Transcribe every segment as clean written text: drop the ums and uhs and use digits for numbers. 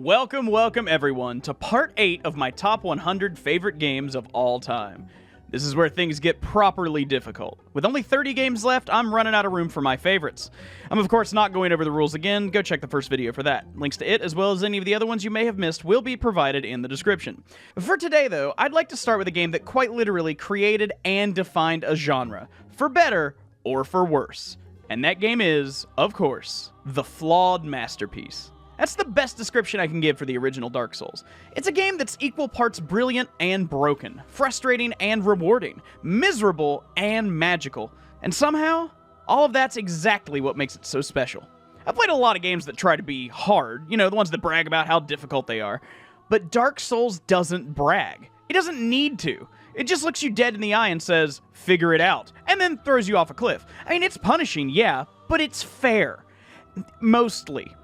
Welcome everyone to part 8 of my top 100 favorite games of all time. This is where things get properly difficult. With only 30 games left, I'm running out of room for my favorites. I'm of course not going over the rules again, go check the first video for that. Links to it, as well as any of the other ones you may have missed, will be provided in the description. For today though, I'd like to start with a game that quite literally created and defined a genre, for better or for worse. And that game is, of course, the flawed masterpiece. That's the best description I can give for the original Dark Souls. It's a game that's equal parts brilliant and broken, frustrating and rewarding, miserable and magical, and somehow, all of that's exactly what makes it so special. I've played a lot of games that try to be hard, you know, the ones that brag about how difficult they are, but Dark Souls doesn't brag. It doesn't need to. It just looks you dead in the eye and says, figure it out, and then throws you off a cliff. I mean, it's punishing, yeah, but it's fair. Mostly.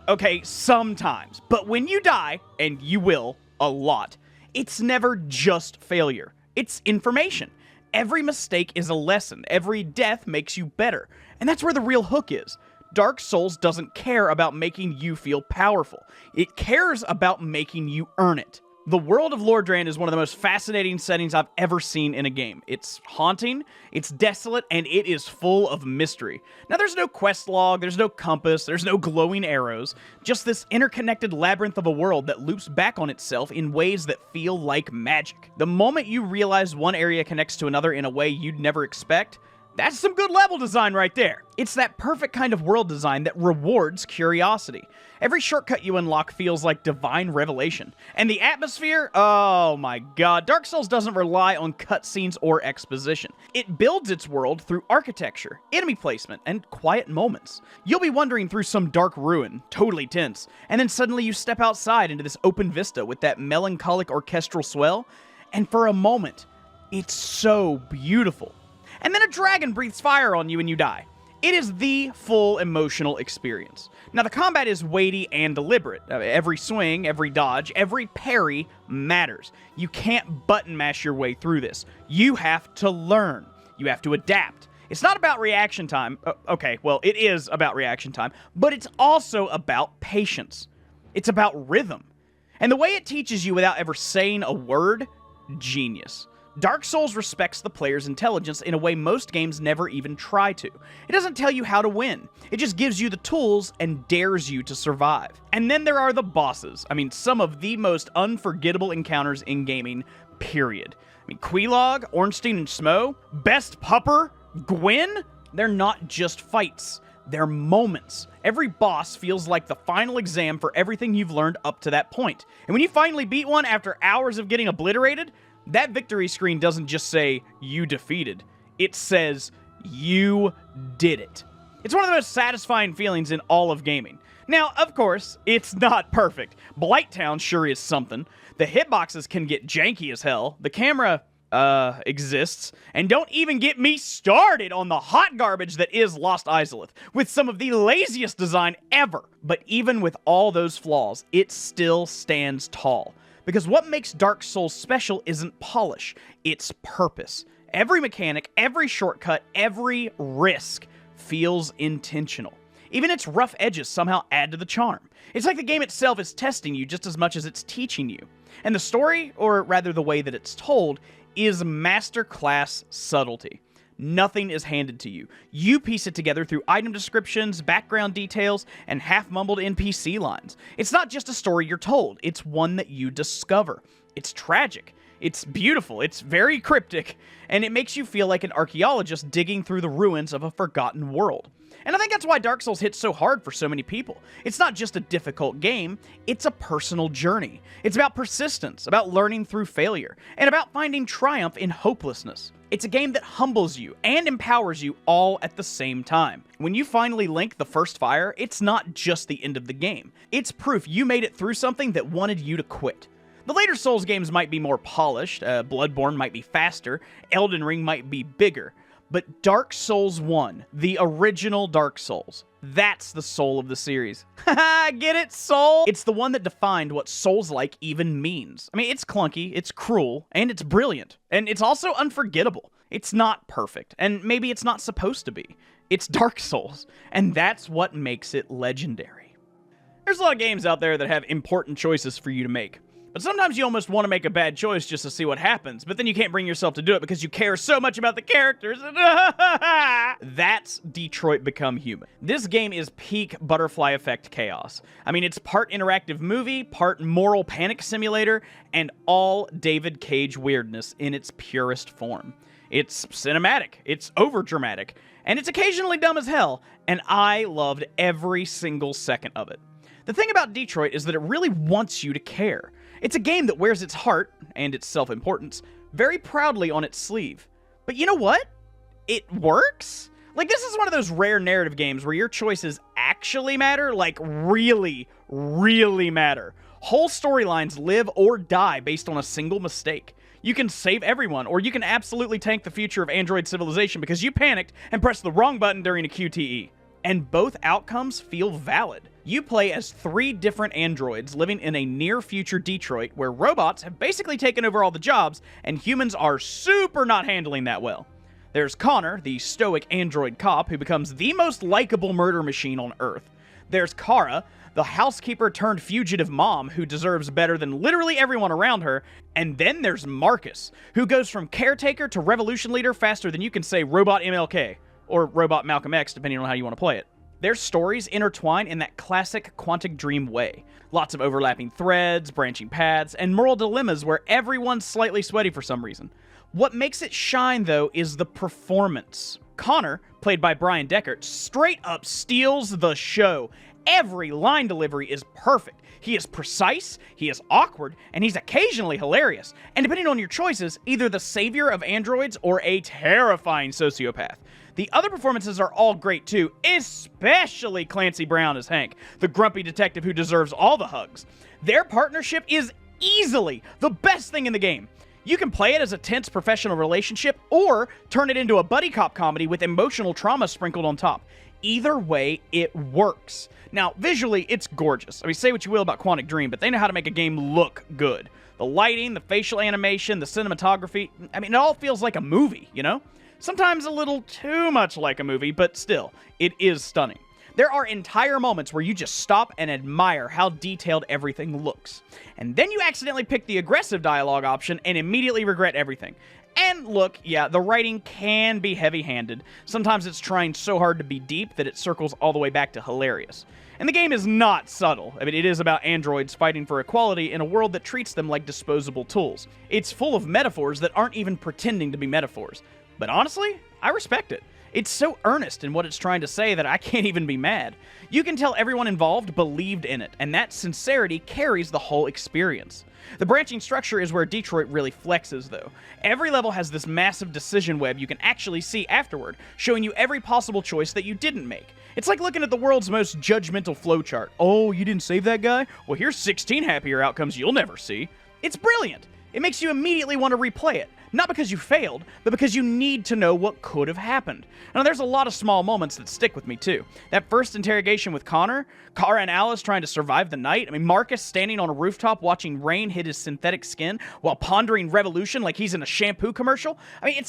Okay, sometimes. But when you die, and you will, a lot, it's never just failure. It's information. Every mistake is a lesson. Every death makes you better. And that's where the real hook is. Dark Souls doesn't care about making you feel powerful. It cares about making you earn it. The world of Lordraine is one of the most fascinating settings I've ever seen in a game. It's haunting, it's desolate, and it is full of mystery. Now, there's no quest log, there's no compass, there's no glowing arrows, just this interconnected labyrinth of a world that loops back on itself in ways that feel like magic. The moment you realize one area connects to another in a way you'd never expect, that's some good level design right there. It's that perfect kind of world design that rewards curiosity. Every shortcut you unlock feels like divine revelation. And the atmosphere? Oh my god. Dark Souls doesn't rely on cutscenes or exposition. It builds its world through architecture, enemy placement, and quiet moments. You'll be wandering through some dark ruin, totally tense, and then suddenly you step outside into this open vista with that melancholic orchestral swell, and for a moment, it's so beautiful. And then a dragon breathes fire on you and you die. It is the full emotional experience. Now, the combat is weighty and deliberate. Every swing, every dodge, every parry matters. You can't button mash your way through this. You have to learn. You have to adapt. It's not about reaction time. Okay, well, it is about reaction time, but it's also about patience. It's about rhythm. And the way it teaches you without ever saying a word, genius. Dark Souls respects the player's intelligence in a way most games never even try to. It doesn't tell you how to win. It just gives you the tools and dares you to survive. And then there are the bosses. I mean, some of the most unforgettable encounters in gaming, period. I mean, Quelaag, Ornstein and Smo, Best Pupper, Gwyn, they're not just fights. They're moments. Every boss feels like the final exam for everything you've learned up to that point. And when you finally beat one after hours of getting obliterated, that victory screen doesn't just say, you defeated. It says, you did it. It's one of the most satisfying feelings in all of gaming. Now, of course, it's not perfect. Blighttown sure is something. The hitboxes can get janky as hell. The camera, exists. And don't even get me started on the hot garbage that is Lost Izalith, with some of the laziest design ever. But even with all those flaws, it still stands tall. Because what makes Dark Souls special isn't polish, it's purpose. Every mechanic, every shortcut, every risk feels intentional. Even its rough edges somehow add to the charm. It's like the game itself is testing you just as much as it's teaching you. And the story, or rather the way that it's told, is masterclass subtlety. Nothing is handed to you. You piece it together through item descriptions, background details, and half-mumbled NPC lines. It's not just a story you're told, it's one that you discover. It's tragic, it's beautiful, it's very cryptic, and it makes you feel like an archaeologist digging through the ruins of a forgotten world. And I think that's why Dark Souls hits so hard for so many people. It's not just a difficult game, it's a personal journey. It's about persistence, about learning through failure, and about finding triumph in hopelessness. It's a game that humbles you and empowers you all at the same time. When you finally link the first fire, it's not just the end of the game. It's proof you made it through something that wanted you to quit. The later Souls games might be more polished, Bloodborne might be faster, Elden Ring might be bigger, but Dark Souls 1, the original Dark Souls, that's the soul of the series. Haha, get it, soul? It's the one that defined what Souls-like even means. I mean, it's clunky, it's cruel, and it's brilliant. And it's also unforgettable. It's not perfect, and maybe it's not supposed to be. It's Dark Souls, and that's what makes it legendary. There's a lot of games out there that have important choices for you to make. But sometimes you almost want to make a bad choice just to see what happens, but then you can't bring yourself to do it because you care so much about the characters. That's Detroit Become Human. This game is peak butterfly effect chaos. I mean, it's part interactive movie, part moral panic simulator, and all David Cage weirdness in its purest form. It's cinematic, it's overdramatic, and it's occasionally dumb as hell, and I loved every single second of it. The thing about Detroit is that it really wants you to care. It's a game that wears its heart, and its self-importance, very proudly on its sleeve. But you know what? It works? Like, this is one of those rare narrative games where your choices actually matter, like really, really matter. Whole storylines live or die based on a single mistake. You can save everyone, or you can absolutely tank the future of android civilization because you panicked and pressed the wrong button during a QTE. And both outcomes feel valid. You play as 3 different androids living in a near-future Detroit where robots have basically taken over all the jobs and humans are super not handling that well. There's Connor, the stoic android cop who becomes the most likable murder machine on Earth. There's Kara, the housekeeper-turned-fugitive mom who deserves better than literally everyone around her. And then there's Marcus, who goes from caretaker to revolution leader faster than you can say Robot MLK, or Robot Malcolm X, depending on how you want to play it. Their stories intertwine in that classic Quantic Dream way. Lots of overlapping threads, branching paths, and moral dilemmas where everyone's slightly sweaty for some reason. What makes it shine, though, is the performance. Connor, played by Brian Deckert, straight up steals the show. Every line delivery is perfect. He is precise, he is awkward, and he's occasionally hilarious. And depending on your choices, either the savior of androids or a terrifying sociopath. The other performances are all great too, especially Clancy Brown as Hank, the grumpy detective who deserves all the hugs. Their partnership is easily the best thing in the game. You can play it as a tense professional relationship or turn it into a buddy cop comedy with emotional trauma sprinkled on top. Either way, it works. Now, visually, it's gorgeous. I mean, say what you will about Quantic Dream, but they know how to make a game look good. The lighting, the facial animation, the cinematography, I mean, it all feels like a movie, you know? Sometimes a little too much like a movie, but still, it is stunning. There are entire moments where you just stop and admire how detailed everything looks. And then you accidentally pick the aggressive dialogue option and immediately regret everything. And look, yeah, the writing can be heavy-handed. Sometimes it's trying so hard to be deep that it circles all the way back to hilarious. And the game is not subtle. I mean, it is about androids fighting for equality in a world that treats them like disposable tools. It's full of metaphors that aren't even pretending to be metaphors. But honestly, I respect it. It's so earnest in what it's trying to say that I can't even be mad. You can tell everyone involved believed in it, and that sincerity carries the whole experience. The branching structure is where Detroit really flexes, though. Every level has this massive decision web you can actually see afterward, showing you every possible choice that you didn't make. It's like looking at the world's most judgmental flowchart. Oh, you didn't save that guy? Well, here's 16 happier outcomes you'll never see. It's brilliant. It makes you immediately want to replay it. Not because you failed, but because you need to know what could have happened. Now, there's a lot of small moments that stick with me, too. That first interrogation with Connor, Kara and Alice trying to survive the night, I mean, Marcus standing on a rooftop watching rain hit his synthetic skin while pondering revolution like he's in a shampoo commercial. I mean,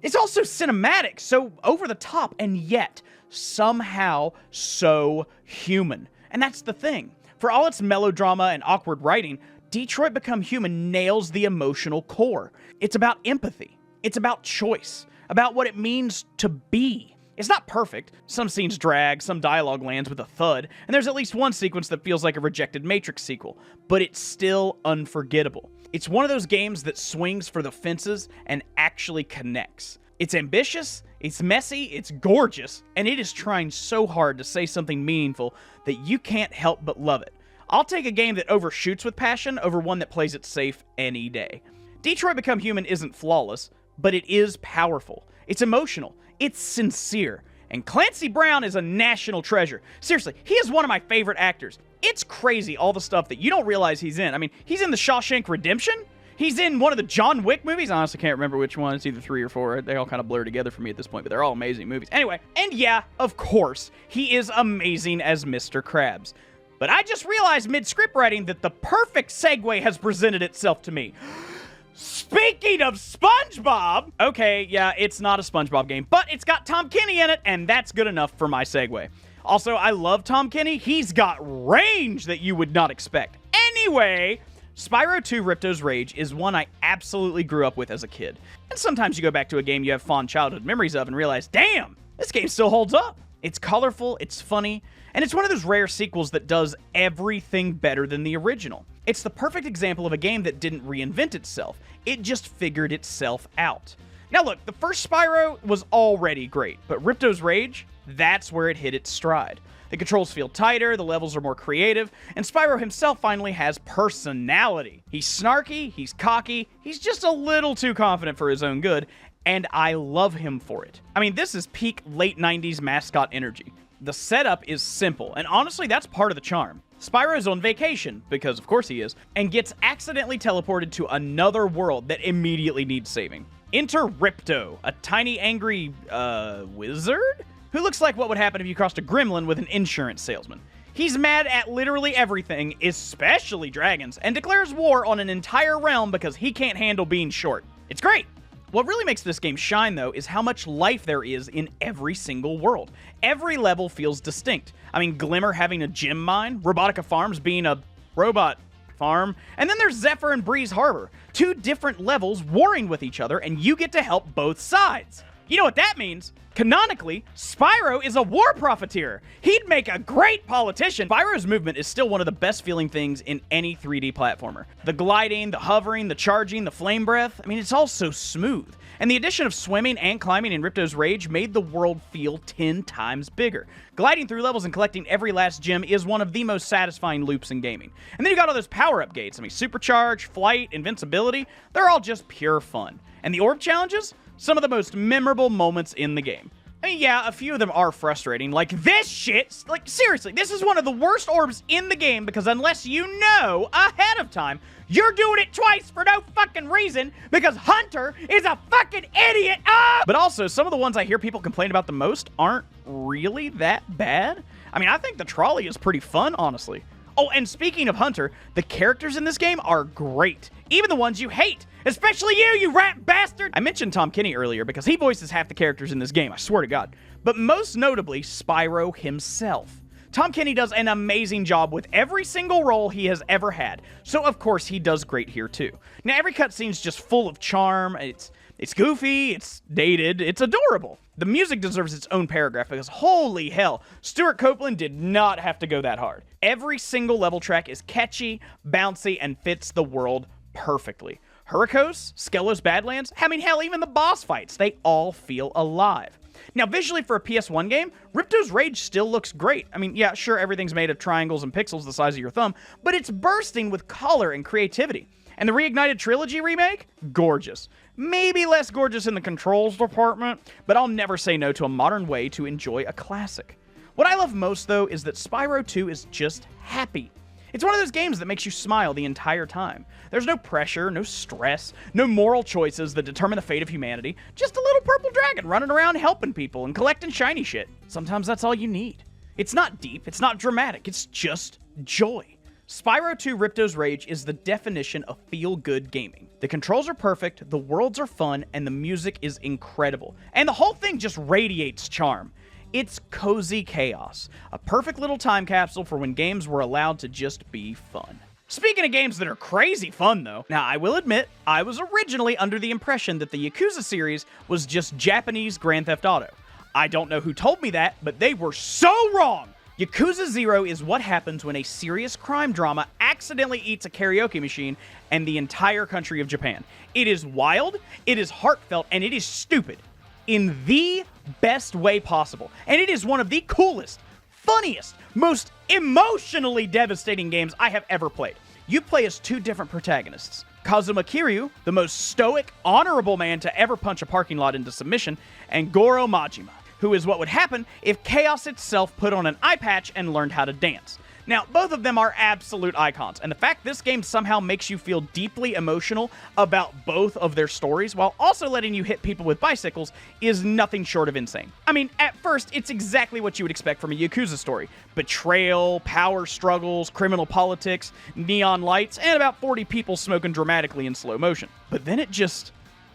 it's also cinematic, so over the top, and yet somehow so human. And that's the thing. For all its melodrama and awkward writing, Detroit Become Human nails the emotional core. It's about empathy. It's about choice. About what it means to be. It's not perfect. Some scenes drag, some dialogue lands with a thud, and there's at least one sequence that feels like a rejected Matrix sequel, but it's still unforgettable. It's one of those games that swings for the fences and actually connects. It's ambitious, it's messy, it's gorgeous, and it is trying so hard to say something meaningful that you can't help but love it. I'll take a game that overshoots with passion over one that plays it safe any day. Detroit Become Human isn't flawless, but it is powerful. It's emotional. It's sincere. And Clancy Brown is a national treasure. Seriously, he is one of my favorite actors. It's crazy all the stuff that you don't realize he's in. I mean, he's in The Shawshank Redemption. He's in one of the John Wick movies. I honestly can't remember which one. It's either 3 or 4. They all kind of blur together for me at this point, but they're all amazing movies. Anyway, and yeah, of course, he is amazing as Mr. Krabs. But I just realized mid-script writing that the perfect segue has presented itself to me. Speaking of SpongeBob! Okay, yeah, it's not a SpongeBob game, but it's got Tom Kenny in it, and that's good enough for my segue. Also, I love Tom Kenny. He's got range that you would not expect. Anyway, Spyro 2 Ripto's Rage is one I absolutely grew up with as a kid. And sometimes you go back to a game you have fond childhood memories of and realize, damn, this game still holds up. It's colorful, it's funny, and it's one of those rare sequels that does everything better than the original. It's the perfect example of a game that didn't reinvent itself. It just figured itself out. Now look, the first Spyro was already great, but Ripto's Rage, that's where it hit its stride. The controls feel tighter, the levels are more creative, and Spyro himself finally has personality. He's snarky, he's cocky, he's just a little too confident for his own good, and I love him for it. I mean, this is peak late 90s mascot energy. The setup is simple, and honestly, that's part of the charm. Spyro's on vacation, because of course he is, and gets accidentally teleported to another world that immediately needs saving. Enter Ripto, a tiny angry, wizard? Who looks like what would happen if you crossed a gremlin with an insurance salesman. He's mad at literally everything, especially dragons, and declares war on an entire realm because he can't handle being short. It's great! What really makes this game shine, though, is how much life there is in every single world. Every level feels distinct. I mean, Glimmer having a gem mine, Robotica Farms being a robot farm, and then there's Zephyr and Breeze Harbor. Two different levels warring with each other, and you get to help both sides. You know what that means? Canonically, Spyro is a war profiteer. He'd make a great politician. Spyro's movement is still one of the best feeling things in any 3D platformer. The gliding, the hovering, the charging, the flame breath, I mean, it's all so smooth. And the addition of swimming and climbing in Ripto's Rage made the world feel 10 times bigger. Gliding through levels and collecting every last gem is one of the most satisfying loops in gaming. And then you got all those power-up gates. I mean, supercharge, flight, invincibility, they're all just pure fun. And the orb challenges? Some of the most memorable moments in the game. I mean, yeah, a few of them are frustrating. Like, this shit, like, seriously, this is one of the worst orbs in the game because unless you know ahead of time, you're doing it twice for no fucking reason because Hunter is a fucking idiot. Ah! But also, some of the ones I hear people complain about the most aren't really that bad. I mean, I think the trolley is pretty fun, honestly. Oh, and speaking of Hunter, the characters in this game are great. Even the ones you hate. Especially you rat bastard! I mentioned Tom Kenny earlier because he voices half the characters in this game, I swear to God. But most notably, Spyro himself. Tom Kenny does an amazing job with every single role he has ever had, so of course he does great here too. Now every cutscene's just full of charm, it's goofy, it's dated, it's adorable. The music deserves its own paragraph because holy hell, Stuart Copeland did not have to go that hard. Every single level track is catchy, bouncy, and fits the world perfectly. Hurricos, Skelos Badlands, I mean hell, even the boss fights, they all feel alive. Now visually for a PS1 game, Ripto's Rage still looks great. I mean, yeah, sure, everything's made of triangles and pixels the size of your thumb, but it's bursting with color and creativity. And the Reignited Trilogy remake? Gorgeous. Maybe less gorgeous in the controls department, but I'll never say no to a modern way to enjoy a classic. What I love most, though, is that Spyro 2 is just happy. It's one of those games that makes you smile the entire time. There's no pressure, no stress, no moral choices that determine the fate of humanity. Just a little purple dragon running around helping people and collecting shiny shit. Sometimes that's all you need. It's not deep, it's not dramatic, it's just joy. Spyro 2 Ripto's Rage is the definition of feel-good gaming. The controls are perfect, the worlds are fun, and the music is incredible. And the whole thing just radiates charm. It's cozy chaos, a perfect little time capsule for when games were allowed to just be fun. Speaking of games that are crazy fun, though, now I will admit, I was originally under the impression that the Yakuza series was just Japanese Grand Theft Auto. I don't know who told me that, but they were so wrong! Yakuza 0 is what happens when a serious crime drama accidentally eats a karaoke machine and the entire country of Japan. It is wild, it is heartfelt, and it is stupid. In the best way possible. And it is one of the coolest, funniest, most emotionally devastating games I have ever played. You play as two different protagonists. Kazuma Kiryu, the most stoic, honorable man to ever punch a parking lot into submission, and Goro Majima, who is what would happen if chaos itself put on an eye patch and learned how to dance. Now, both of them are absolute icons, and the fact this game somehow makes you feel deeply emotional about both of their stories while also letting you hit people with bicycles is nothing short of insane. I mean, at first, it's exactly what you would expect from a Yakuza story. Betrayal, power struggles, criminal politics, neon lights, and about 40 people smoking dramatically in slow motion. But then it just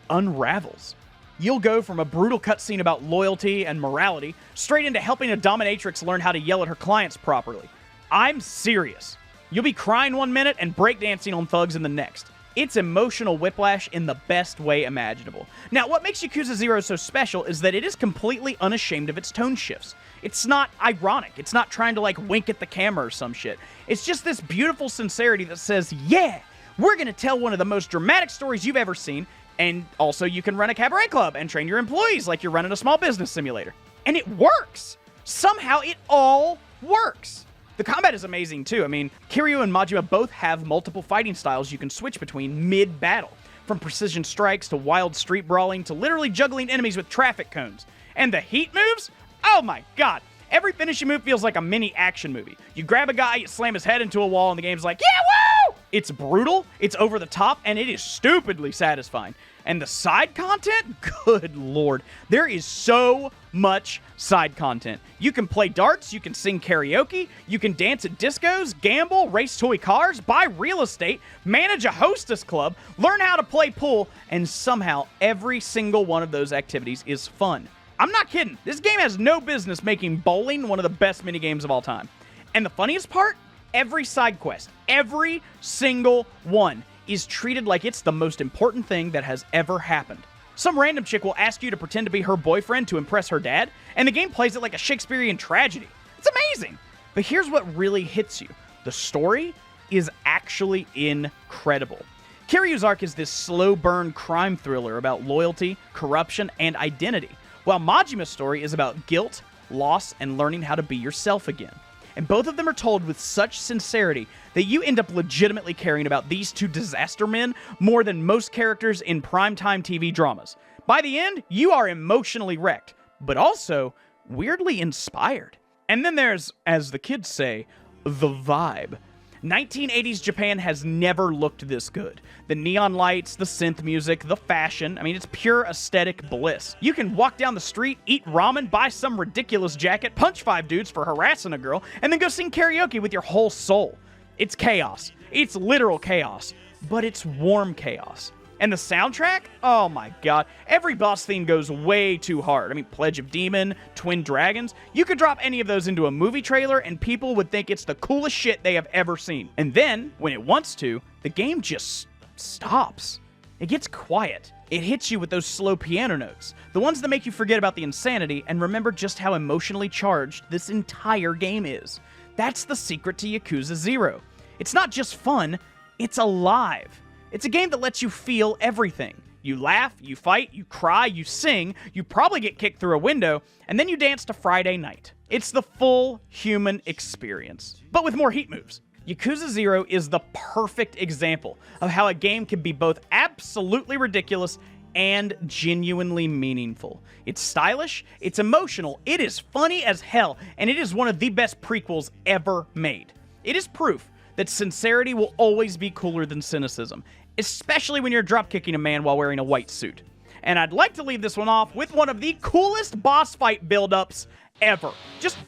unravels. you'll go from a brutal cutscene about loyalty and morality straight into helping a dominatrix learn how to yell at her clients properly. I'm serious. You'll be crying one minute and breakdancing on thugs in the next. It's emotional whiplash in the best way imaginable. Now, what makes Yakuza 0 so special is that it is completely unashamed of its tone shifts. It's not ironic. It's not trying to, wink at the camera or some shit. It's just this beautiful sincerity that says, yeah, we're gonna tell one of the most dramatic stories you've ever seen, and also you can run a cabaret club and train your employees like you're running a small business simulator. And it works! Somehow it all works! The combat is amazing too. I mean, Kiryu and Majima both have multiple fighting styles you can switch between mid-battle. From precision strikes to wild street brawling to literally juggling enemies with traffic cones. And the heat moves? Oh my god! Every finishing move feels like a mini action movie. You grab a guy, you slam his head into a wall, and the game's like, yeah, woo! It's brutal, it's over the top, and it is stupidly satisfying. And the side content? Good lord. There is so much side content. You can play darts, you can sing karaoke, you can dance at discos, gamble, race toy cars, buy real estate, manage a hostess club, learn how to play pool, and somehow every single one of those activities is fun. I'm not kidding. This game has no business making bowling one of the best minigames of all time. And the funniest part? Every side quest, every single one, is treated like it's the most important thing that has ever happened. Some random chick will ask you to pretend to be her boyfriend to impress her dad, and the game plays it like a Shakespearean tragedy. It's amazing! But here's what really hits you. The story is actually incredible. Kiryu's arc is this slow burn crime thriller about loyalty, corruption, and identity, while Majima's story is about guilt, loss, and learning how to be yourself again. And both of them are told with such sincerity that you end up legitimately caring about these two disaster men more than most characters in primetime TV dramas. By the end, you are emotionally wrecked, but also weirdly inspired. And then there's, as the kids say, the vibe. 1980s Japan has never looked this good. The neon lights, the synth music, the fashion, it's pure aesthetic bliss. You can walk down the street, eat ramen, buy some ridiculous jacket, punch 5 dudes for harassing a girl, and then go sing karaoke with your whole soul. It's chaos. It's literal chaos. But it's warm chaos. And the soundtrack? Oh my god. Every boss theme goes way too hard. Pledge of Demon, Twin Dragons. You could drop any of those into a movie trailer and people would think it's the coolest shit they have ever seen. And then, when it wants to, the game just stops. It gets quiet. It hits you with those slow piano notes. The ones that make you forget about the insanity and remember just how emotionally charged this entire game is. That's the secret to Yakuza 0. It's not just fun, it's alive. It's a game that lets you feel everything. You laugh, you fight, you cry, you sing, you probably get kicked through a window, and then you dance to Friday Night. It's the full human experience, but with more heat moves. Yakuza 0 is the perfect example of how a game can be both absolutely ridiculous and genuinely meaningful. It's stylish, it's emotional, it is funny as hell, and it is one of the best prequels ever made. It is proof that sincerity will always be cooler than cynicism, especially when you're dropkicking a man while wearing a white suit. And I'd like to leave this one off with one of the coolest boss fight build-ups ever. Just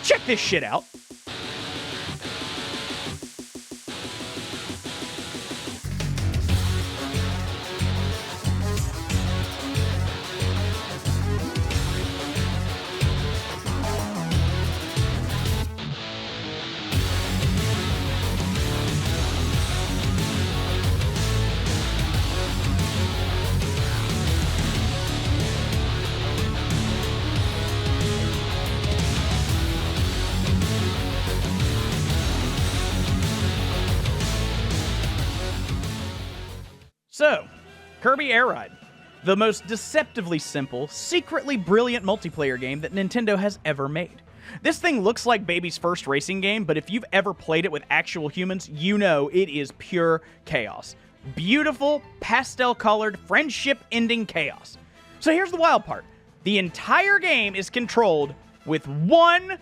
check this shit out. So, Kirby Air Ride, the most deceptively simple, secretly brilliant multiplayer game that Nintendo has ever made. This thing looks like baby's first racing game, but if you've ever played it with actual humans, you know it is pure chaos. Beautiful, pastel-colored, friendship-ending chaos. So here's the wild part. The entire game is controlled with one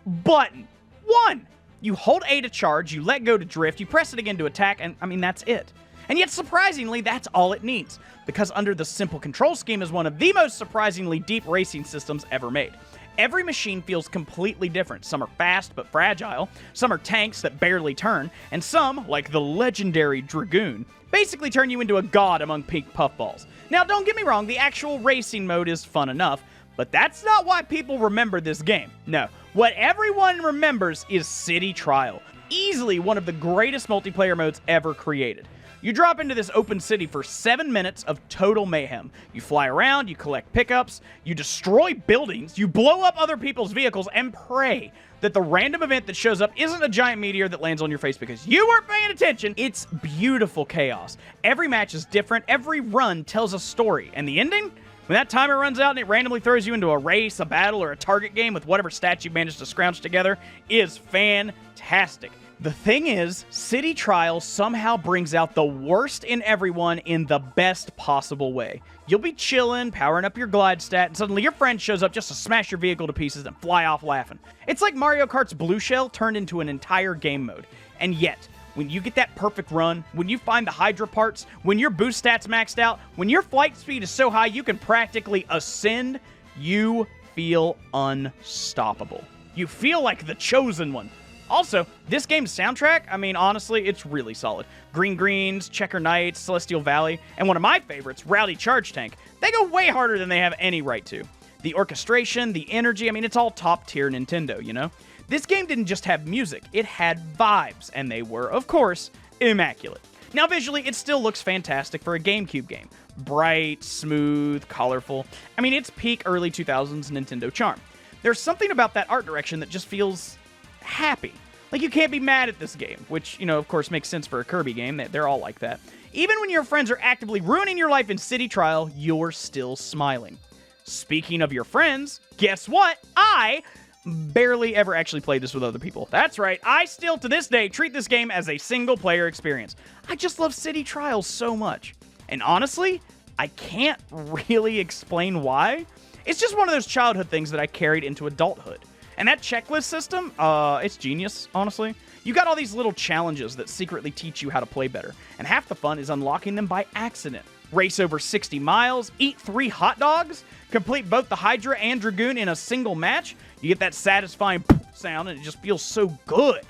button. One! You hold A to charge, you let go to drift, you press it again to attack, and that's it. And yet, surprisingly, that's all it needs, because under the simple control scheme is one of the most surprisingly deep racing systems ever made. Every machine feels completely different. Some are fast but fragile, some are tanks that barely turn, and some, like the legendary Dragoon, basically turn you into a god among pink puffballs. Now, don't get me wrong, the actual racing mode is fun enough, but that's not why people remember this game. No, what everyone remembers is City Trial, easily one of the greatest multiplayer modes ever created. You drop into this open city for 7 minutes of total mayhem. You fly around, you collect pickups, you destroy buildings, you blow up other people's vehicles, and pray that the random event that shows up isn't a giant meteor that lands on your face because you weren't paying attention. It's beautiful chaos. Every match is different, every run tells a story, and the ending? When that timer runs out and it randomly throws you into a race, a battle, or a target game with whatever stats you managed to scrounge together is fantastic. The thing is, City Trial somehow brings out the worst in everyone in the best possible way. You'll be chilling, powering up your glide stat, and suddenly your friend shows up just to smash your vehicle to pieces and fly off laughing. It's like Mario Kart's Blue Shell turned into an entire game mode. And yet, when you get that perfect run, when you find the Hydra parts, when your boost stats maxed out, when your flight speed is so high you can practically ascend, you feel unstoppable. You feel like the chosen one. Also, this game's soundtrack, I mean, honestly, it's really solid. Green Greens, Checker Knights, Celestial Valley, and one of my favorites, Rowdy Charge Tank. They go way harder than they have any right to. The orchestration, the energy, I mean, it's all top-tier Nintendo, you know? This game didn't just have music, it had vibes, and they were, of course, immaculate. Now, visually, it still looks fantastic for a GameCube game. Bright, smooth, colorful. I mean, it's peak early 2000s Nintendo charm. There's something about that art direction that just feels happy. Like, you can't be mad at this game, which, you know, of course makes sense for a Kirby game. They're all like that. Even when your friends are actively ruining your life in City Trial, you're still smiling. Speaking of your friends, guess what? I barely ever actually played this with other people. That's right, I still, to this day, treat this game as a single-player experience. I just love City Trial so much. And honestly, I can't really explain why. It's just one of those childhood things that I carried into adulthood. And that checklist system, it's genius, honestly. You got all these little challenges that secretly teach you how to play better, and half the fun is unlocking them by accident. Race over 60 miles, eat 3 hot dogs, complete both the Hydra and Dragoon in a single match. You get that satisfying sound, and it just feels so good.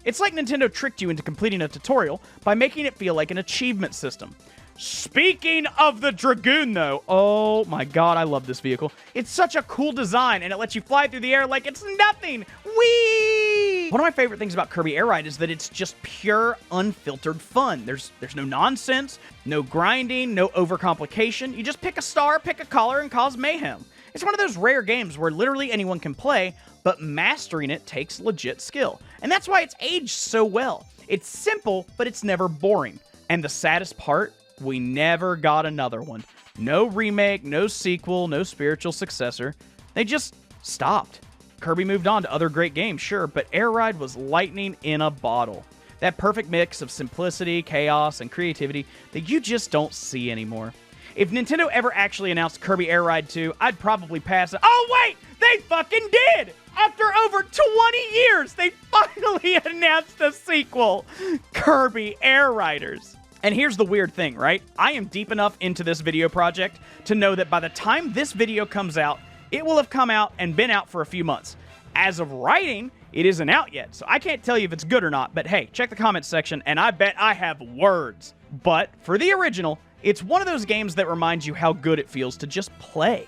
It's like Nintendo tricked you into completing a tutorial by making it feel like an achievement system. Speaking of the Dragoon, though, oh my god, I love this vehicle. It's such a cool design, and it lets you fly through the air like it's nothing. Whee! One of my favorite things about Kirby Air Ride is that it's just pure, unfiltered fun. There's no nonsense, no grinding, no overcomplication. You just pick a star, pick a color, and cause mayhem. It's one of those rare games where literally anyone can play, but mastering it takes legit skill. And that's why it's aged so well. It's simple, but it's never boring. And the saddest part, we never got another one. No remake, no sequel, no spiritual successor. They just stopped. Kirby moved on to other great games, sure, but Air Ride was lightning in a bottle. That perfect mix of simplicity, chaos, and creativity that you just don't see anymore. If Nintendo ever actually announced Kirby Air Ride 2, I'd probably pass it. Oh wait, they fucking did! After over 20 years, they finally announced a sequel, Kirby Air Riders. And here's the weird thing, right? I am deep enough into this video project to know that by the time this video comes out, it will have come out and been out for a few months. As of writing, it isn't out yet, so I can't tell you if it's good or not, but hey, check the comments section, and I bet I have words. But for the original, it's one of those games that reminds you how good it feels to just play.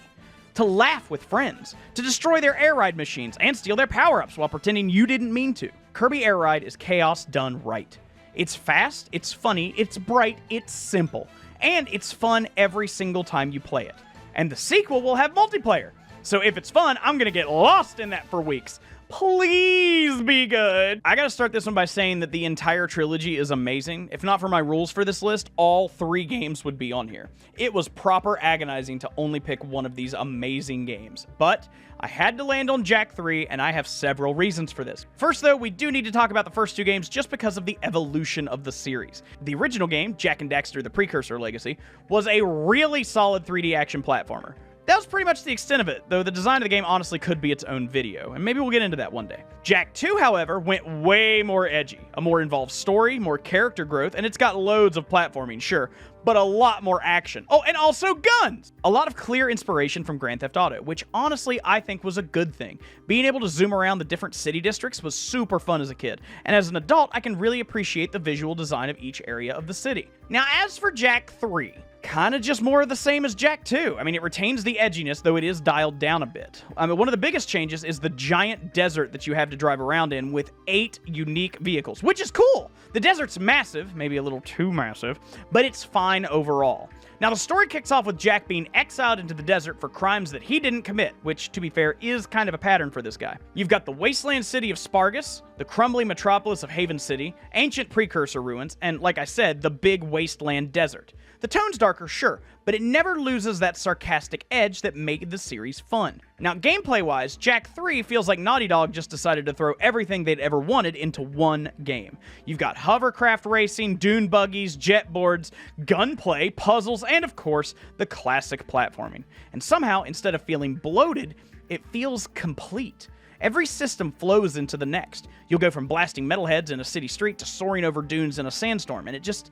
To laugh with friends, to destroy their air ride machines, and steal their power-ups while pretending you didn't mean to. Kirby Air Ride is chaos done right. It's fast, it's funny, it's bright, it's simple, and it's fun every single time you play it. And the sequel will have multiplayer, so if it's fun, I'm gonna get lost in that for weeks. Please be good. I gotta start this one by saying that the entire trilogy is amazing. If not for my rules for this list, all 3 games would be on here. It was proper agonizing to only pick one of these amazing games, but I had to land on Jak 3, and I have several reasons for this. First, though, we do need to talk about the first 2 games just because of the evolution of the series. The original game, Jak and Daxter: The Precursor Legacy, was a really solid 3D action platformer. That was pretty much the extent of it, though the design of the game honestly could be its own video, and maybe we'll get into that one day. Jak 2, however, went way more edgy. A more involved story, more character growth, and it's got loads of platforming, sure, but a lot more action. Oh, and also guns! A lot of clear inspiration from Grand Theft Auto, which honestly I think was a good thing. Being able to zoom around the different city districts was super fun as a kid, and as an adult I can really appreciate the visual design of each area of the city. Now as for Jak 3, kind of just more of the same as Jak 2. I mean, it retains the edginess, though it is dialed down a bit. One of the biggest changes is the giant desert that you have to drive around in with 8 unique vehicles, which is cool. The desert's massive, maybe a little too massive, but it's fine overall. Now, the story kicks off with Jak being exiled into the desert for crimes that he didn't commit, which, to be fair, is kind of a pattern for this guy. You've got the wasteland city of Spargus, the crumbling metropolis of Haven City, ancient precursor ruins, and, like I said, the big wasteland desert. The tone's darker, sure, but it never loses that sarcastic edge that made the series fun. Now, gameplay-wise, Jak 3 feels like Naughty Dog just decided to throw everything they'd ever wanted into one game. You've got hovercraft racing, dune buggies, jet boards, gunplay, puzzles, and of course, the classic platforming. And somehow, instead of feeling bloated, it feels complete. Every system flows into the next. You'll go from blasting metalheads in a city street to soaring over dunes in a sandstorm, and it just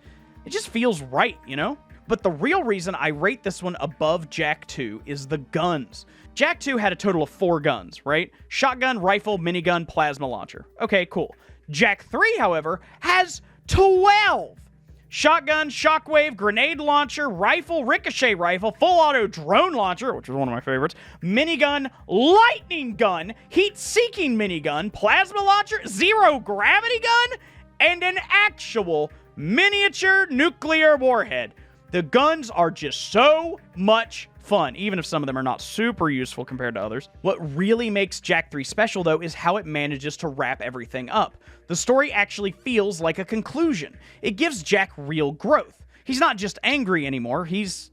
feels right, you know? But the real reason I rate this one above Jak 2 is the guns. Jak 2 had a total of 4 guns, right? Shotgun, rifle, minigun, plasma launcher. Okay, cool. Jak 3, however, has 12! Shotgun, shockwave, grenade launcher, rifle, ricochet rifle, full auto drone launcher, which is one of my favorites, minigun, lightning gun, heat-seeking minigun, plasma launcher, zero gravity gun, and an actual miniature nuclear warhead. The guns are just so much fun, even if some of them are not super useful compared to others. What really makes Jak 3 special, though, is how it manages to wrap everything up. The story actually feels like a conclusion. It gives Jak real growth. He's not just angry anymore, he's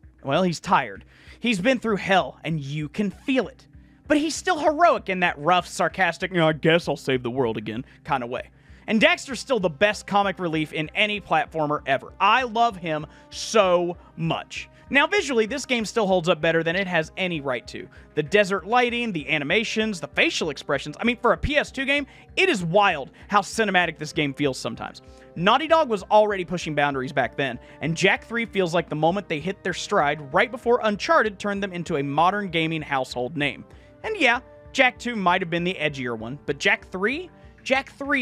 tired. He's been through hell, and you can feel it. But he's still heroic in that rough, sarcastic, I guess I'll save the world again kind of way. And Daxter's still the best comic relief in any platformer ever. I love him so much. Now, visually, this game still holds up better than it has any right to. The desert lighting, the animations, the facial expressions. I mean, for a PS2 game, it is wild how cinematic this game feels sometimes. Naughty Dog was already pushing boundaries back then, and Jak 3 feels like the moment they hit their stride right before Uncharted turned them into a modern gaming household name. And yeah, Jak 2 might have been the edgier one, but Jak 3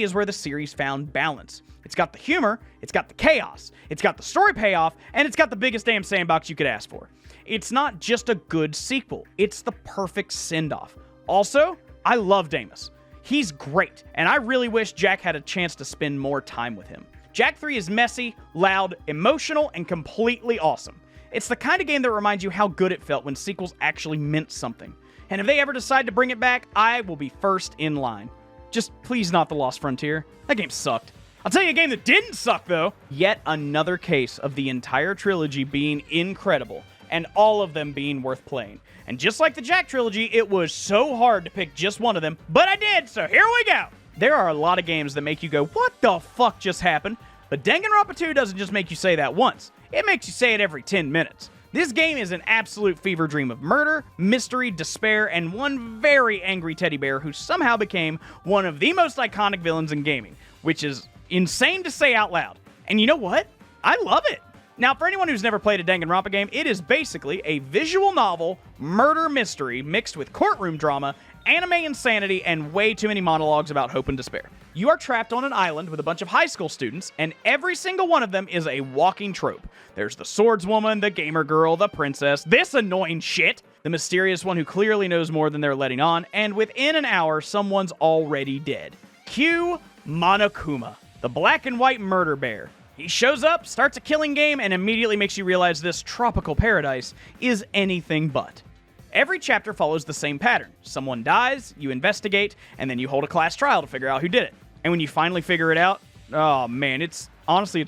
is where the series found balance. It's got the humor, it's got the chaos, it's got the story payoff, and it's got the biggest damn sandbox you could ask for. It's not just a good sequel, it's the perfect send-off. Also, I love Damus. He's great, and I really wish Jak had a chance to spend more time with him. Jak 3 is messy, loud, emotional, and completely awesome. It's the kind of game that reminds you how good it felt when sequels actually meant something. And if they ever decide to bring it back, I will be first in line. Just please not The Lost Frontier. That game sucked. I'll tell you a game that didn't suck, though. Yet another case of the entire trilogy being incredible, and all of them being worth playing. And just like the Jak trilogy, it was so hard to pick just one of them, but I did, so here we go! There are a lot of games that make you go, what the fuck just happened? But Danganronpa 2 doesn't just make you say that once. It makes you say it every 10 minutes. This game is an absolute fever dream of murder, mystery, despair, and one very angry teddy bear who somehow became one of the most iconic villains in gaming, which is insane to say out loud. And you know what? I love it. Now, for anyone who's never played a Danganronpa game, it is basically a visual novel murder mystery mixed with courtroom drama, anime insanity, and way too many monologues about hope and despair. You are trapped on an island with a bunch of high school students, and every single one of them is a walking trope. There's the swordswoman, the gamer girl, the princess, this annoying shit, the mysterious one who clearly knows more than they're letting on, and within an hour, someone's already dead. Cue Monokuma, the black and white murder bear. He shows up, starts a killing game, and immediately makes you realize this tropical paradise is anything but. Every chapter follows the same pattern. Someone dies, you investigate, and then you hold a class trial to figure out who did it. And when you finally figure it out, oh man, it's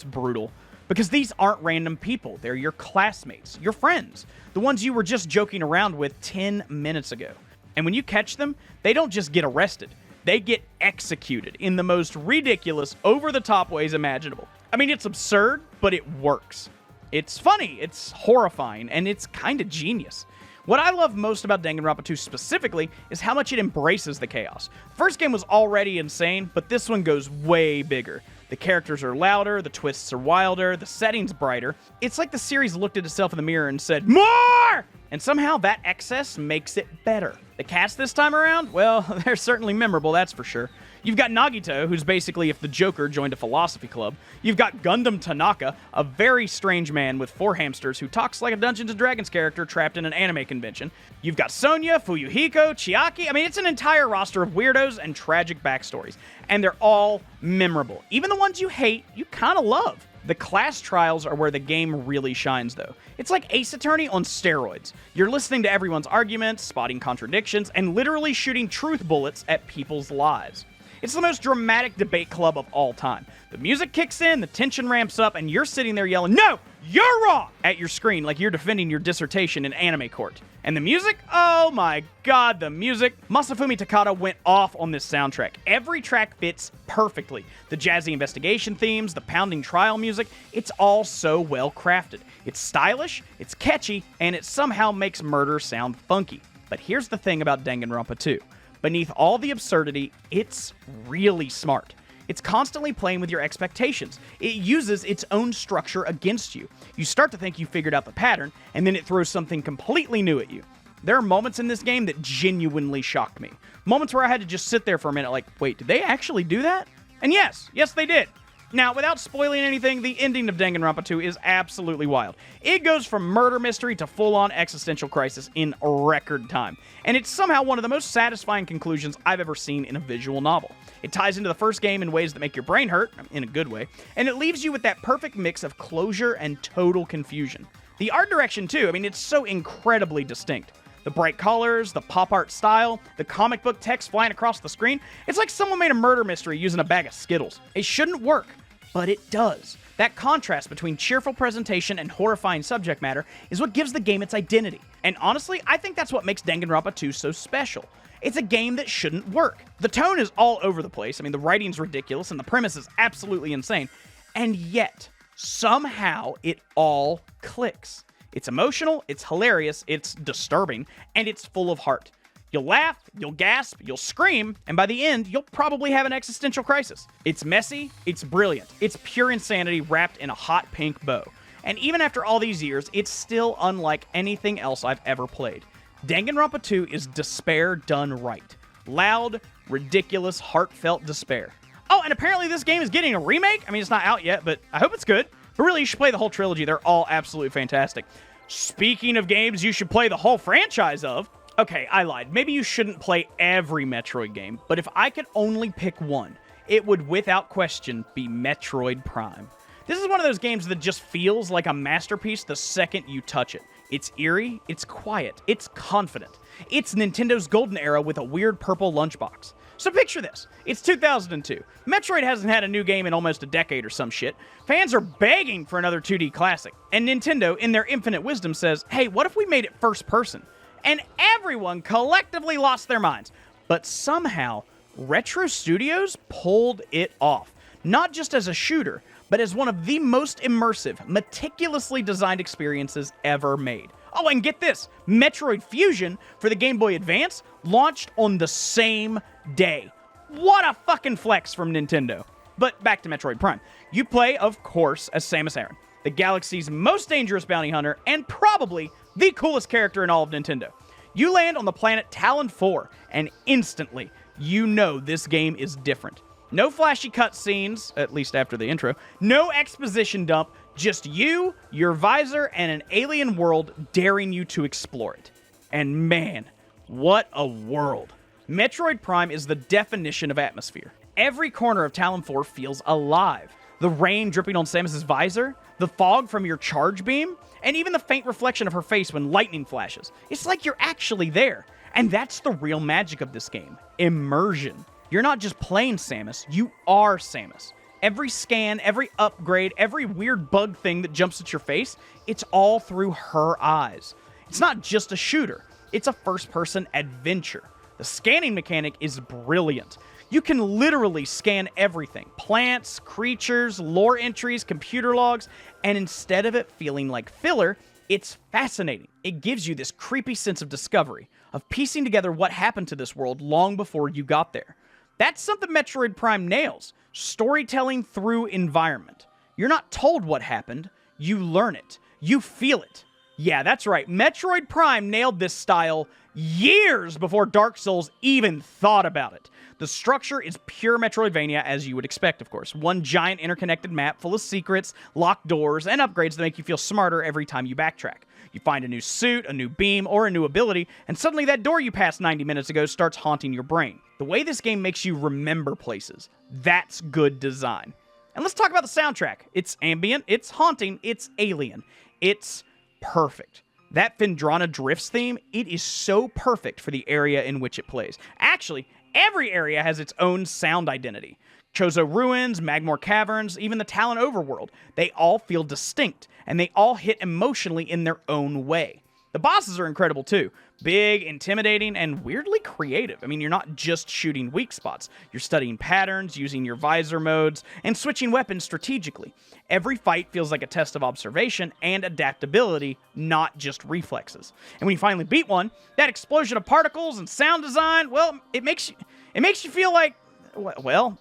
brutal. Because these aren't random people. They're your classmates, your friends, the ones you were just joking around with 10 minutes ago. And when you catch them, they don't just get arrested. They get executed in the most ridiculous, over-the-top ways imaginable. I mean, it's absurd, but it works. It's funny, it's horrifying, and it's kind of genius. What I love most about Danganronpa 2 specifically is how much it embraces the chaos. The first game was already insane, but this one goes way bigger. The characters are louder, the twists are wilder, the setting's brighter. It's like the series looked at itself in the mirror and said, "More!" And somehow that excess makes it better. The cast this time around? Well, they're certainly memorable, that's for sure. You've got Nagito, who's basically if the Joker joined a philosophy club. You've got Gundam Tanaka, a very strange man with 4 hamsters who talks like a Dungeons & Dragons character trapped in an anime convention. You've got Sonya, Fuyuhiko, Chiaki. I mean, it's an entire roster of weirdos and tragic backstories. And they're all memorable. Even the ones you hate, you kind of love. The class trials are where the game really shines, though. It's like Ace Attorney on steroids. You're listening to everyone's arguments, spotting contradictions, and literally shooting truth bullets at people's lives. It's the most dramatic debate club of all time. The music kicks in, the tension ramps up, and you're sitting there yelling, "No, you're wrong!" at your screen like you're defending your dissertation in anime court. And the music? Oh my god, the music. Masafumi Takada went off on this soundtrack. Every track fits perfectly. The jazzy investigation themes, the pounding trial music, it's all so well crafted. It's stylish, it's catchy, and it somehow makes murder sound funky. But here's the thing about Danganronpa 2. Beneath all the absurdity, it's really smart. It's constantly playing with your expectations. It uses its own structure against you. You start to think you figured out the pattern, and then it throws something completely new at you. There are moments in this game that genuinely shocked me. Moments where I had to just sit there for a minute like, wait, did they actually do that? And yes, they did. Now, without spoiling anything, the ending of Danganronpa 2 is absolutely wild. It goes from murder mystery to full-on existential crisis in record time. And it's somehow one of the most satisfying conclusions I've ever seen in a visual novel. It ties into the first game in ways that make your brain hurt, in a good way, and it leaves you with that perfect mix of closure and total confusion. The art direction, too, it's so incredibly distinct. The bright colors, the pop art style, the comic book text flying across the screen. It's like someone made a murder mystery using a bag of Skittles. It shouldn't work, but it does. That contrast between cheerful presentation and horrifying subject matter is what gives the game its identity. And honestly, I think that's what makes Danganronpa 2 so special. It's a game that shouldn't work. The tone is all over the place. The writing's ridiculous and the premise is absolutely insane. And yet, somehow, it all clicks. It's emotional, it's hilarious, it's disturbing, and it's full of heart. You'll laugh, you'll gasp, you'll scream, and by the end, you'll probably have an existential crisis. It's messy, it's brilliant, it's pure insanity wrapped in a hot pink bow. And even after all these years, it's still unlike anything else I've ever played. Danganronpa 2 is despair done right. Loud, ridiculous, heartfelt despair. Oh, and apparently this game is getting a remake? It's not out yet, but I hope it's good. But really, you should play the whole trilogy. They're all absolutely fantastic. Speaking of games you should play the whole franchise of... Okay, I lied. Maybe you shouldn't play every Metroid game, but if I could only pick one, it would without question be Metroid Prime. This is one of those games that just feels like a masterpiece the second you touch it. It's eerie, it's quiet, it's confident. It's Nintendo's golden era with a weird purple lunchbox. So picture this. It's 2002. Metroid hasn't had a new game in almost a decade or some shit. Fans are begging for another 2D classic. And Nintendo, in their infinite wisdom, says, hey, what if we made it first person? And everyone collectively lost their minds. But somehow, Retro Studios pulled it off. Not just as a shooter, but as one of the most immersive, meticulously designed experiences ever made. Oh, and get this, Metroid Fusion for the Game Boy Advance launched on the same day. What a fucking flex from Nintendo. But back to Metroid Prime. You play, of course, as Samus Aran, the galaxy's most dangerous bounty hunter and probably the coolest character in all of Nintendo. You land on the planet Talon 4, and instantly, you know this game is different. No flashy cutscenes, at least after the intro. No exposition dump. Just you, your visor, and an alien world daring you to explore it. And man, what a world. Metroid Prime is the definition of atmosphere. Every corner of Talon 4 feels alive. The rain dripping on Samus's visor, the fog from your charge beam, and even the faint reflection of her face when lightning flashes. It's like you're actually there. And that's the real magic of this game. Immersion. You're not just playing Samus, you are Samus. Every scan, every upgrade, every weird bug thing that jumps at your face, it's all through her eyes. It's not just a shooter, it's a first-person adventure. The scanning mechanic is brilliant. You can literally scan everything. Plants, creatures, lore entries, computer logs, and instead of it feeling like filler, It's fascinating. It gives you this creepy sense of discovery, of piecing together what happened to this world long before you got there. That's something Metroid Prime nails. Storytelling through environment. You're not told what happened, you learn it. You feel it. Yeah, that's right. Metroid Prime nailed this style years before Dark Souls even thought about it. The structure is pure Metroidvania, as you would expect, of course. One giant interconnected map full of secrets, locked doors, and upgrades that make you feel smarter every time you backtrack. You find a new suit, a new beam, or a new ability, and suddenly that door you passed 90 minutes ago starts haunting your brain. The way this game makes you remember places, that's good design. And let's talk about the soundtrack. It's ambient, it's haunting, it's alien. It's perfect. That Phendrana Drifts theme, it is so perfect for the area in which it plays. Actually, every area has its own sound identity. Chozo Ruins, Magmore Caverns, even the Talon Overworld, they all feel distinct, and they all hit emotionally in their own way. The bosses are incredible too. Big, intimidating, and weirdly creative. I mean, you're not just shooting weak spots. You're studying patterns, using your visor modes, and switching weapons strategically. Every fight feels like a test of observation and adaptability, not just reflexes. And when you finally beat one, that explosion of particles and sound design, well, it makes you feel like, well...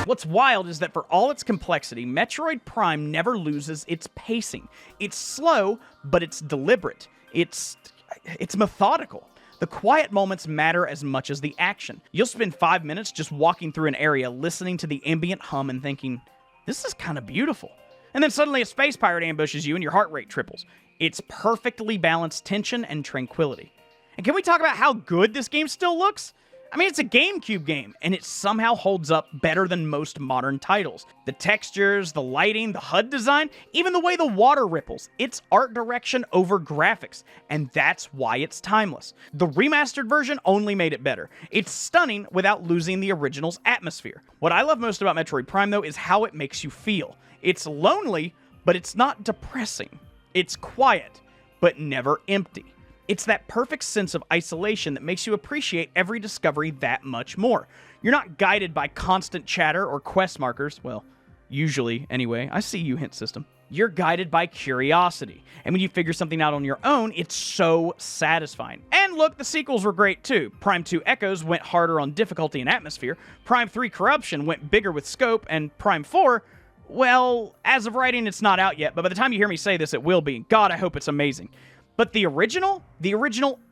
What's wild is that for all its complexity, Metroid Prime never loses its pacing. It's slow, but it's deliberate. It's methodical. The quiet moments matter as much as the action. You'll spend 5 minutes just walking through an area, listening to the ambient hum and thinking, this is kind of beautiful. And then suddenly a space pirate ambushes you and your heart rate triples. It's perfectly balanced tension and tranquility. And can we talk about how good this game still looks? I mean, it's a GameCube game, and it somehow holds up better than most modern titles. The textures, the lighting, the HUD design, even the way the water ripples. It's art direction over graphics, and that's why it's timeless. The remastered version only made it better. It's stunning without losing the original's atmosphere. What I love most about Metroid Prime, though, is how it makes you feel. It's lonely, but it's not depressing. It's quiet, but never empty. It's that perfect sense of isolation that makes you appreciate every discovery that much more. You're not guided by constant chatter or quest markers. Well, usually, anyway. I see you, hint system. You're guided by curiosity. And when you figure something out on your own, it's so satisfying. And look, the sequels were great too. Prime 2 Echoes went harder on difficulty and atmosphere. Prime 3 Corruption went bigger with scope. And Prime 4, well, as of writing, it's not out yet. But by the time you hear me say this, it will be. God, I hope it's amazing. But the original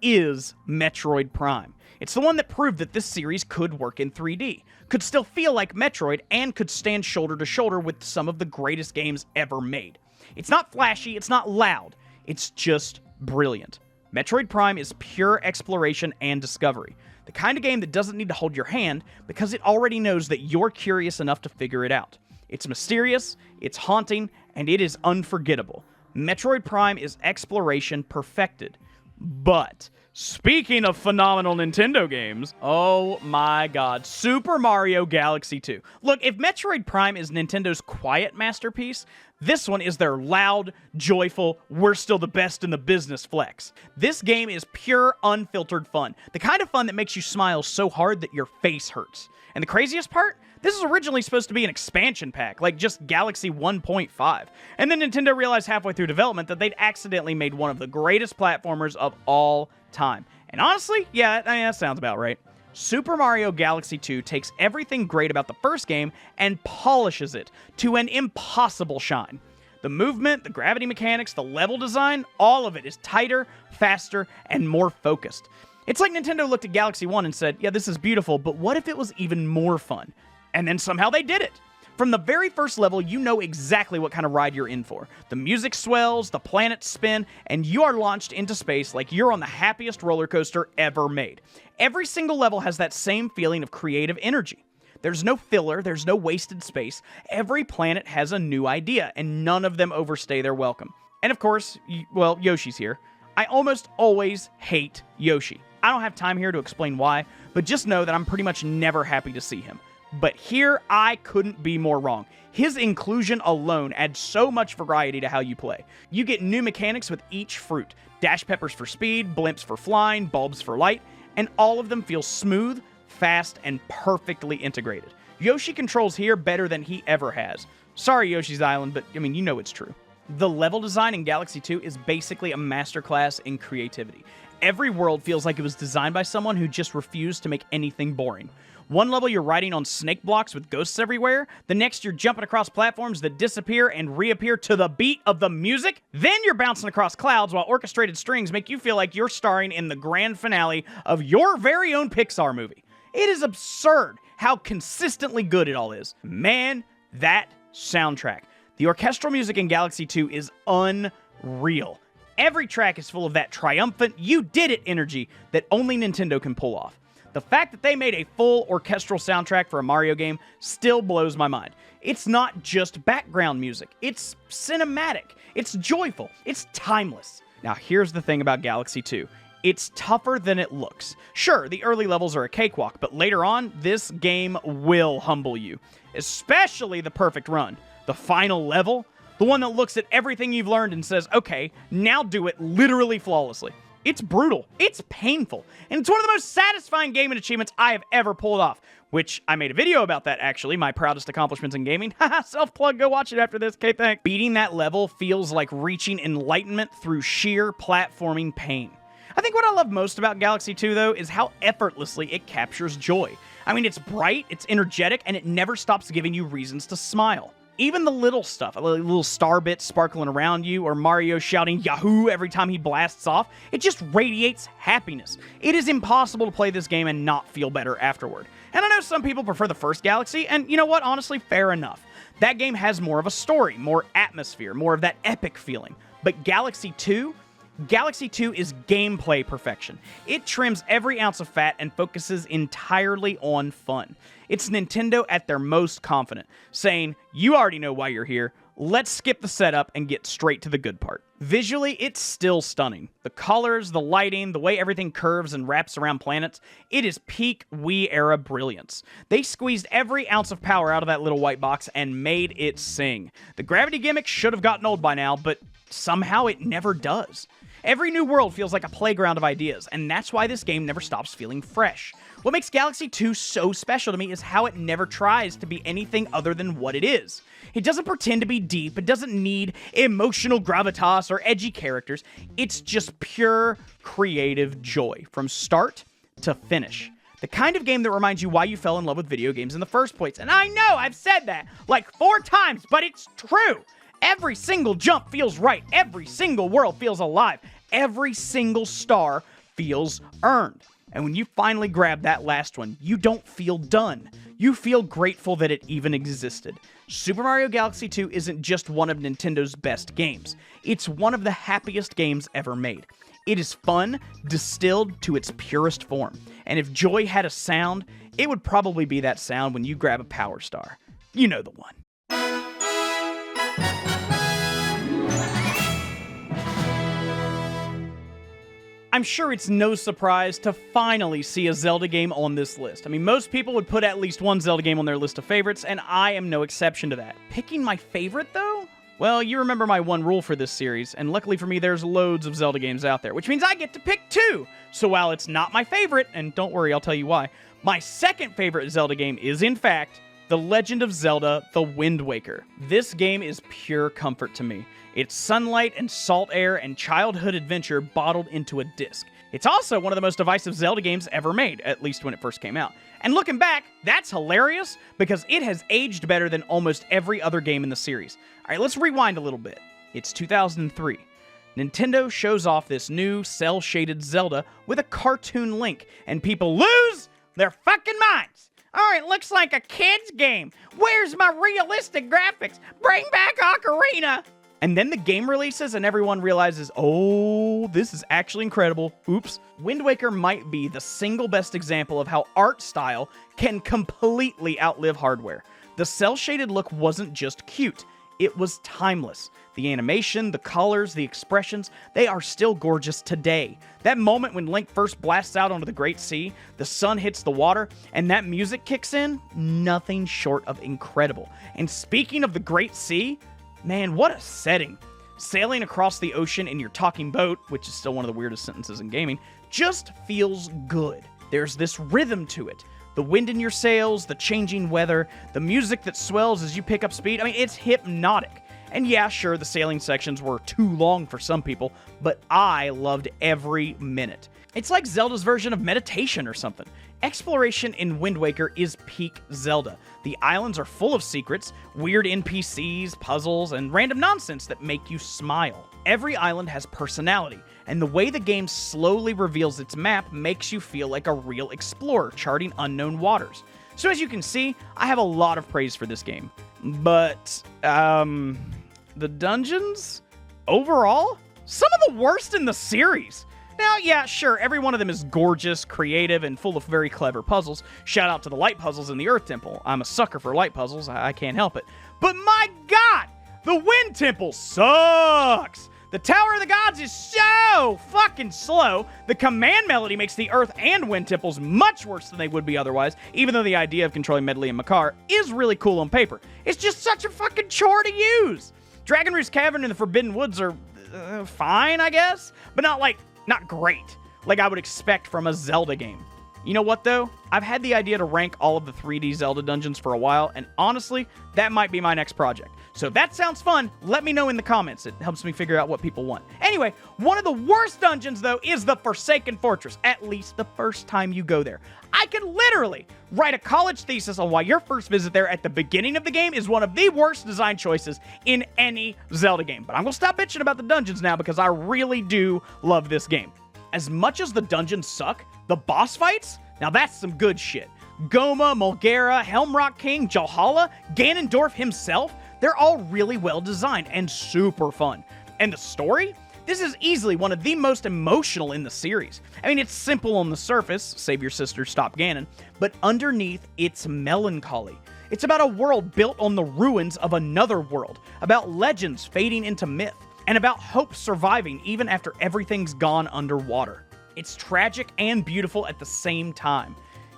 is Metroid Prime. It's the one that proved that this series could work in 3D, could still feel like Metroid, and could stand shoulder to shoulder with some of the greatest games ever made. It's not flashy, it's not loud, it's just brilliant. Metroid Prime is pure exploration and discovery. The kind of game that doesn't need to hold your hand because it already knows that you're curious enough to figure it out. It's mysterious, it's haunting, and it is unforgettable. Metroid Prime is exploration perfected. But, speaking of phenomenal Nintendo games, oh my god, Super Mario Galaxy 2. Look, if Metroid Prime is Nintendo's quiet masterpiece, this one is their loud, joyful, we're still the best in the business flex. This game is pure, unfiltered fun. The kind of fun that makes you smile so hard that your face hurts. And the craziest part? This is originally supposed to be an expansion pack, like just Galaxy 1.5. And then Nintendo realized halfway through development that they'd accidentally made one of the greatest platformers of all time. And honestly, yeah, that sounds about right. Super Mario Galaxy 2 takes everything great about the first game and polishes it to an impossible shine. The movement, the gravity mechanics, the level design, all of it is tighter, faster, and more focused. It's like Nintendo looked at Galaxy 1 and said, yeah, this is beautiful, but what if it was even more fun? And then somehow they did it. From the very first level, you know exactly what kind of ride you're in for. The music swells, the planets spin, and you are launched into space like you're on the happiest roller coaster ever made. Every single level has that same feeling of creative energy. There's no filler, there's no wasted space. Every planet has a new idea, and none of them overstay their welcome. And of course, well, Yoshi's here. I almost always hate Yoshi. I don't have time here to explain why, but just know that I'm pretty much never happy to see him. But here, I couldn't be more wrong. His inclusion alone adds so much variety to how you play. You get new mechanics with each fruit. Dash peppers for speed, blimps for flying, bulbs for light, and all of them feel smooth, fast, and perfectly integrated. Yoshi controls here better than he ever has. Sorry, Yoshi's Island, but I mean, you know it's true. The level design in Galaxy 2 is basically a masterclass in creativity. Every world feels like it was designed by someone who just refused to make anything boring. One level you're riding on snake blocks with ghosts everywhere, the next you're jumping across platforms that disappear and reappear to the beat of the music, then you're bouncing across clouds while orchestrated strings make you feel like you're starring in the grand finale of your very own Pixar movie. It is absurd how consistently good it all is. Man, that soundtrack. The orchestral music in Galaxy 2 is unreal. Every track is full of that triumphant, you did it energy that only Nintendo can pull off. The fact that they made a full orchestral soundtrack for a Mario game still blows my mind. It's not just background music, it's cinematic, it's joyful, it's timeless. Now here's the thing about Galaxy 2. It's tougher than it looks. Sure, the early levels are a cakewalk, but later on, this game will humble you. Especially the perfect run. The final level, the one that looks at everything you've learned and says, okay, now do it literally flawlessly. It's brutal, it's painful, and it's one of the most satisfying gaming achievements I have ever pulled off, which I made a video about that actually, my proudest accomplishments in gaming. Haha, self-plug, go watch it after this, okay, thanks. Beating that level feels like reaching enlightenment through sheer platforming pain. I think what I love most about Galaxy 2, though, is how effortlessly it captures joy. I mean, it's bright, it's energetic, and it never stops giving you reasons to smile. Even the little stuff, a little star bits sparkling around you, or Mario shouting Yahoo every time he blasts off, it just radiates happiness. It is impossible to play this game and not feel better afterward. And I know some people prefer the first Galaxy, and you know what, honestly, fair enough. That game has more of a story, more atmosphere, more of that epic feeling. But Galaxy 2 is gameplay perfection. It trims every ounce of fat and focuses entirely on fun. It's Nintendo at their most confident, saying, you already know why you're here, let's skip the setup and get straight to the good part. Visually, it's still stunning. The colors, the lighting, the way everything curves and wraps around planets, it is peak Wii-era brilliance. They squeezed every ounce of power out of that little white box and made it sing. The gravity gimmick should have gotten old by now, but somehow it never does. Every new world feels like a playground of ideas, and that's why this game never stops feeling fresh. What makes Galaxy 2 so special to me is how it never tries to be anything other than what it is. It doesn't pretend to be deep, it doesn't need emotional gravitas or edgy characters, it's just pure creative joy, from start to finish. The kind of game that reminds you why you fell in love with video games in the first place. And I know I've said that like 4 times, but it's true! Every single jump feels right, every single world feels alive, every single star feels earned. And when you finally grab that last one, you don't feel done. You feel grateful that it even existed. Super Mario Galaxy 2 isn't just one of Nintendo's best games. It's one of the happiest games ever made. It is fun, distilled to its purest form. And if joy had a sound, it would probably be that sound when you grab a Power Star. You know the one. I'm sure it's no surprise to finally see a Zelda game on this list. I mean, most people would put at least one Zelda game on their list of favorites, and I am no exception to that. Picking my favorite, though? Well, you remember my one rule for this series, and luckily for me, there's loads of Zelda games out there, which means I get to pick 2! So while it's not my favorite, and don't worry, I'll tell you why, my second favorite Zelda game is, in fact, The Legend of Zelda: The Wind Waker. This game is pure comfort to me. It's sunlight and salt air and childhood adventure bottled into a disc. It's also one of the most divisive Zelda games ever made, at least when it first came out. And looking back, that's hilarious because it has aged better than almost every other game in the series. Alright, let's rewind a little bit. It's 2003. Nintendo shows off this new cel-shaded Zelda with a cartoon Link, and people lose their fucking minds. Alright, looks like a kid's game. Where's my realistic graphics? Bring back Ocarina! And then the game releases and everyone realizes, oh, this is actually incredible. Oops. Wind Waker might be the single best example of how art style can completely outlive hardware. The cel-shaded look wasn't just cute, it was timeless. The animation, the colors, the expressions, they are still gorgeous today. That moment when Link first blasts out onto the Great Sea, the sun hits the water, and that music kicks in, nothing short of incredible. And speaking of the Great Sea, man, what a setting. Sailing across the ocean in your talking boat, which is still one of the weirdest sentences in gaming, just feels good. There's this rhythm to it. The wind in your sails, the changing weather, the music that swells as you pick up speed. I mean, it's hypnotic. And yeah, sure, the sailing sections were too long for some people, but I loved every minute. It's like Zelda's version of meditation or something. Exploration in Wind Waker is peak Zelda. The islands are full of secrets, weird NPCs, puzzles, and random nonsense that make you smile. Every island has personality, and the way the game slowly reveals its map makes you feel like a real explorer charting unknown waters. So as you can see, I have a lot of praise for this game. But, the dungeons? Overall? Some of the worst in the series. Now, yeah, sure, every one of them is gorgeous, creative, and full of very clever puzzles. Shout out to the light puzzles in the Earth Temple. I'm a sucker for light puzzles, I can't help it. But my god, the Wind Temple sucks! The Tower of the Gods is so fucking slow. The command melody makes the Earth and Wind Temples much worse than they would be otherwise, even though the idea of controlling Medley and Makar is really cool on paper. It's just such a fucking chore to use! Dragon Roost Cavern and the Forbidden Woods are fine, I guess, but not great, like I would expect from a Zelda game. You know what, though? I've had the idea to rank all of the 3D Zelda dungeons for a while, and honestly, that might be my next project. So if that sounds fun, let me know in the comments. It helps me figure out what people want. Anyway, one of the worst dungeons, though, is the Forsaken Fortress, at least the first time you go there. I could literally write a college thesis on why your first visit there at the beginning of the game is one of the worst design choices in any Zelda game. But I'm going to stop bitching about the dungeons now because I really do love this game. As much as the dungeons suck, the boss fights, now that's some good shit. Goma, Mulgara, Helmrock King, Jalhalla, Ganondorf himself, they're all really well designed and super fun. And the story? This is easily one of the most emotional in the series. I mean, it's simple on the surface, save your sister, stop Ganon, but underneath, it's melancholy. It's about a world built on the ruins of another world, about legends fading into myth, and about hope surviving even after everything's gone underwater. It's tragic and beautiful at the same time.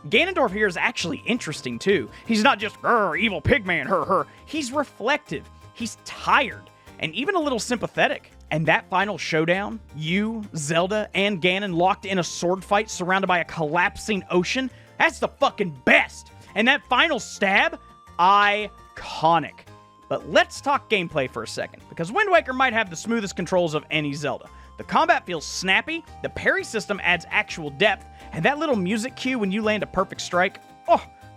Ganondorf here is actually interesting too. He's not just, evil pigman, her. He's reflective, he's tired, and even a little sympathetic. And that final showdown, you, Zelda, and Ganon locked in a sword fight surrounded by a collapsing ocean, that's the fucking best. And that final stab, iconic. But let's talk gameplay for a second, because Wind Waker might have the smoothest controls of any Zelda. The combat feels snappy, the parry system adds actual depth, and that little music cue when you land a perfect strike,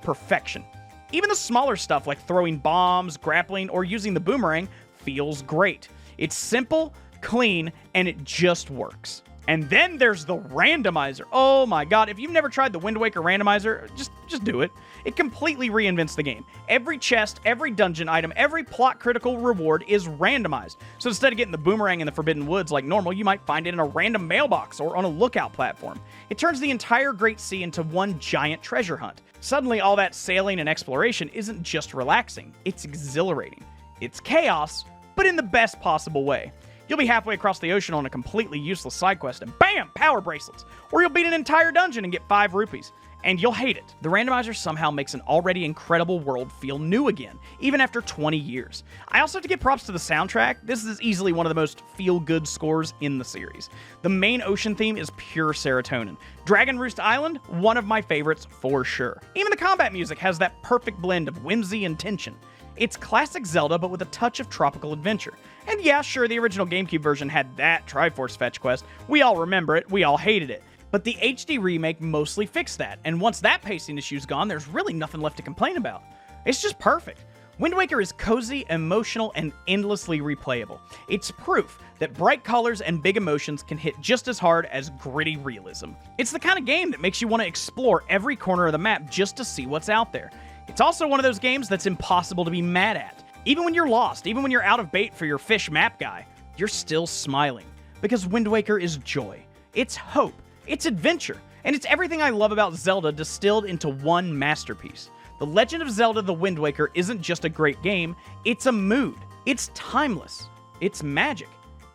perfection. Even the smaller stuff like throwing bombs, grappling, or using the boomerang feels great. It's simple, clean, and it just works. And then there's the randomizer. Oh my god, if you've never tried the Wind Waker randomizer, just do it. It completely reinvents the game. Every chest, every dungeon item, every plot critical reward is randomized. So instead of getting the boomerang in the Forbidden Woods like normal, you might find it in a random mailbox or on a lookout platform. It turns the entire Great Sea into one giant treasure hunt. Suddenly, all that sailing and exploration isn't just relaxing, it's exhilarating. It's chaos, but in the best possible way. You'll be halfway across the ocean on a completely useless side quest and bam, power bracelets. Or you'll beat an entire dungeon and get 5 rupees. And you'll hate it. The randomizer somehow makes an already incredible world feel new again, even after 20 years. I also have to give props to the soundtrack. This is easily one of the most feel-good scores in the series. The main ocean theme is pure serotonin. Dragon Roost Island, one of my favorites for sure. Even the combat music has that perfect blend of whimsy and tension. It's classic Zelda, but with a touch of tropical adventure. And yeah, sure, the original GameCube version had that Triforce fetch quest. We all remember it, we all hated it. But the HD remake mostly fixed that, and once that pacing issue's gone, there's really nothing left to complain about. It's just perfect. Wind Waker is cozy, emotional, and endlessly replayable. It's proof that bright colors and big emotions can hit just as hard as gritty realism. It's the kind of game that makes you want to explore every corner of the map just to see what's out there. It's also one of those games that's impossible to be mad at. Even when you're lost, even when you're out of bait for your fish map guy, you're still smiling. Because Wind Waker is joy. It's hope. It's adventure. And it's everything I love about Zelda distilled into one masterpiece. The Legend of Zelda: The Wind Waker isn't just a great game, it's a mood. It's timeless. It's magic.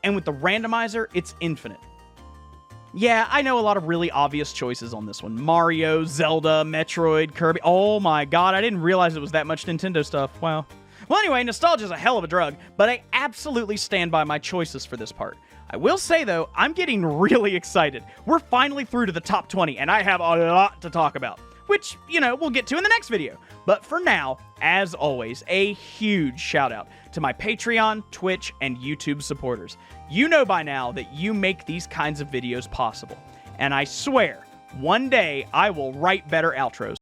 And with the randomizer, it's infinite. Yeah, I know a lot of really obvious choices on this one. Mario, Zelda, Metroid, Kirby. Oh my god, I didn't realize it was that much Nintendo stuff. Wow. Well, anyway, nostalgia's a hell of a drug, but I absolutely stand by my choices for this part. I will say, though, I'm getting really excited. We're finally through to the top 20, and I have a lot to talk about. which, we'll get to in the next video. But for now, as always, a huge shout out to my Patreon, Twitch, and YouTube supporters. You know by now that you make these kinds of videos possible. And I swear, one day I will write better outros.